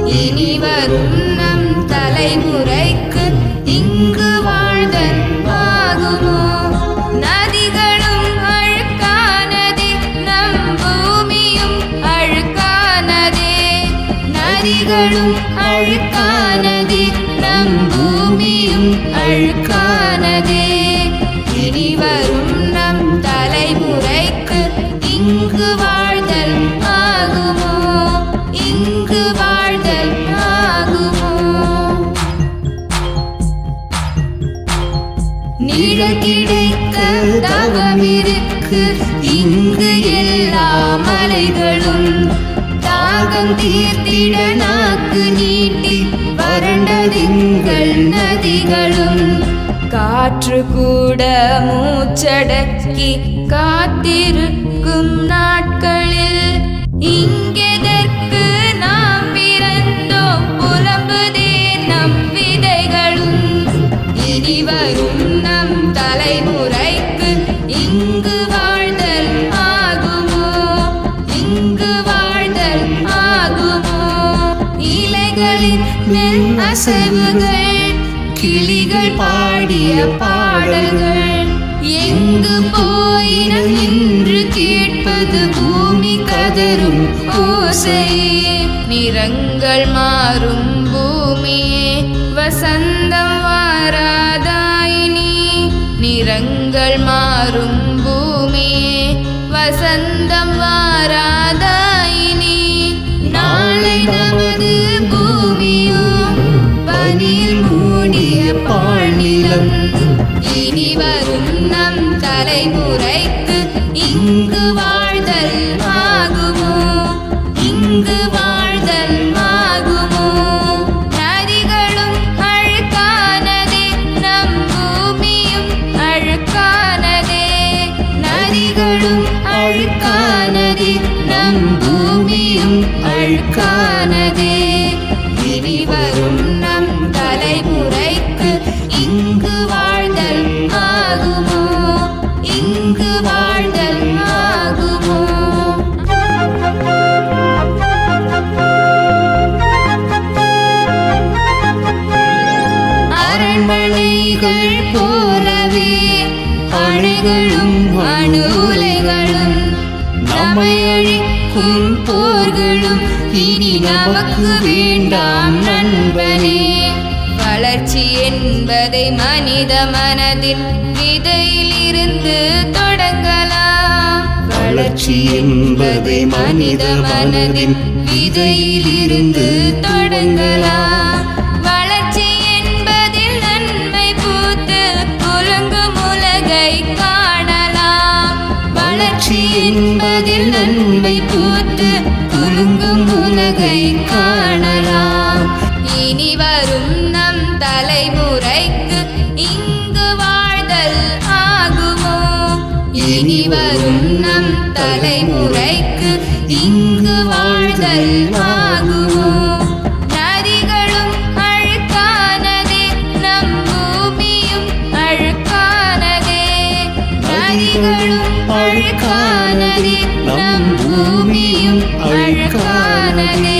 இனி வரும் நம் தலைமுறைக்கு இங்கு வாழ்தல் ஆகுமோ? நதிகளும் அழுக்கானதே, நம் பூமியும் அழுக்கானதே. நதிகளும் அழுக்கானதே, நம் பூமியும் அழுக்கானதே. இனி வரும் நம் தலைமுறைக்கு இங்கு வாழ்தல் ஆகுமோ? இங்கு வாழ்தல் ஆகுமோ? நிழல் கிடைக்க தவமிருக்கு இங்கு எல்லா மலைகளும். தாகம் தீர்த்திட நாக்கு நீட்டி வறண்டதிங்கள் நதிகளும். காற்று கூட மூச்சடக்கி காத்திருக்கும் நாட்களில் இங்கெதற்கு நாம் பிறந்தோம் புலம்புதே நம் விதைகளும். இனி வரும் நம் தலைமுறைக்கு இங்கு வாழ்தல் ஆகுமோ? இங்கு வாழ்தல் ஆகுமோ? இலைகளின் மெல் அசைவுகள், கிளிகள் பாடிய பாடல்கள் எங்கு போயின என்று கேட்பது பூமி கதரும் ஓசையே. நிறங்கள் மாறும் பூமியே, வசந்தம் வாராதாயினி. நிறங்கள் மாறும் பூமியே, வசந்தம் வாராதாயினி. நாளை நமது பூமியோ பனியில் மூடிய பாழ்நிலம். இனி வரும் நம் தலைமுறைக்கு இங்கு வாழ்தல் ஆகுமோ? இங்கு வாழ்தல் ஆகுமோ? நதிகளும் அழுக்கானதே, நம் பூமியும் அழுக்கானதே. நதிகளும் அழுக்கானதே, நம் பூமியும் அழுக்கானதே. இனி வரும் நம் தலைமுறைக்கு இங்கு வாழ்தல் ஆகுமோ? இங்கு வாழ்தல் ஆகுமோ? அரண்மனைகள் போலவே அணைகளும் அணு உலைகளும், நம்மை அழிக்கும் போர்களும் இனி நமக்கு வேண்டாம் நண்பனே. வளர்ச்சி என்பதை மனித மனதின் விதையிலிருந்து தொடங்கலாம். வளர்ச்சி என்பதை மனித மனதின் விதையிலிருந்து தொடங்கலாம். வளர்ச்சி என்பதில் நன்மை பூத்து குலுங்கும் உலகை காணலாம். வளர்ச்சி என்பதில் நன்மை பூத்து குலுங்கும் உலகை காணலாம். இனி வரும் நம் தலைமுறைக்கு இங்கு வாழ்தல் ஆகுமோ? இனி வரும் நம் தலைமுறைக்கு இங்கு வாழ்தல் ஆகுமோ? நதிகளும் அழுக்கானதே, நம் பூமியும் அழுக்கானதே. நதிகளும் அழுக்கானதே, நம் பூமியும் அழுக்கானதே.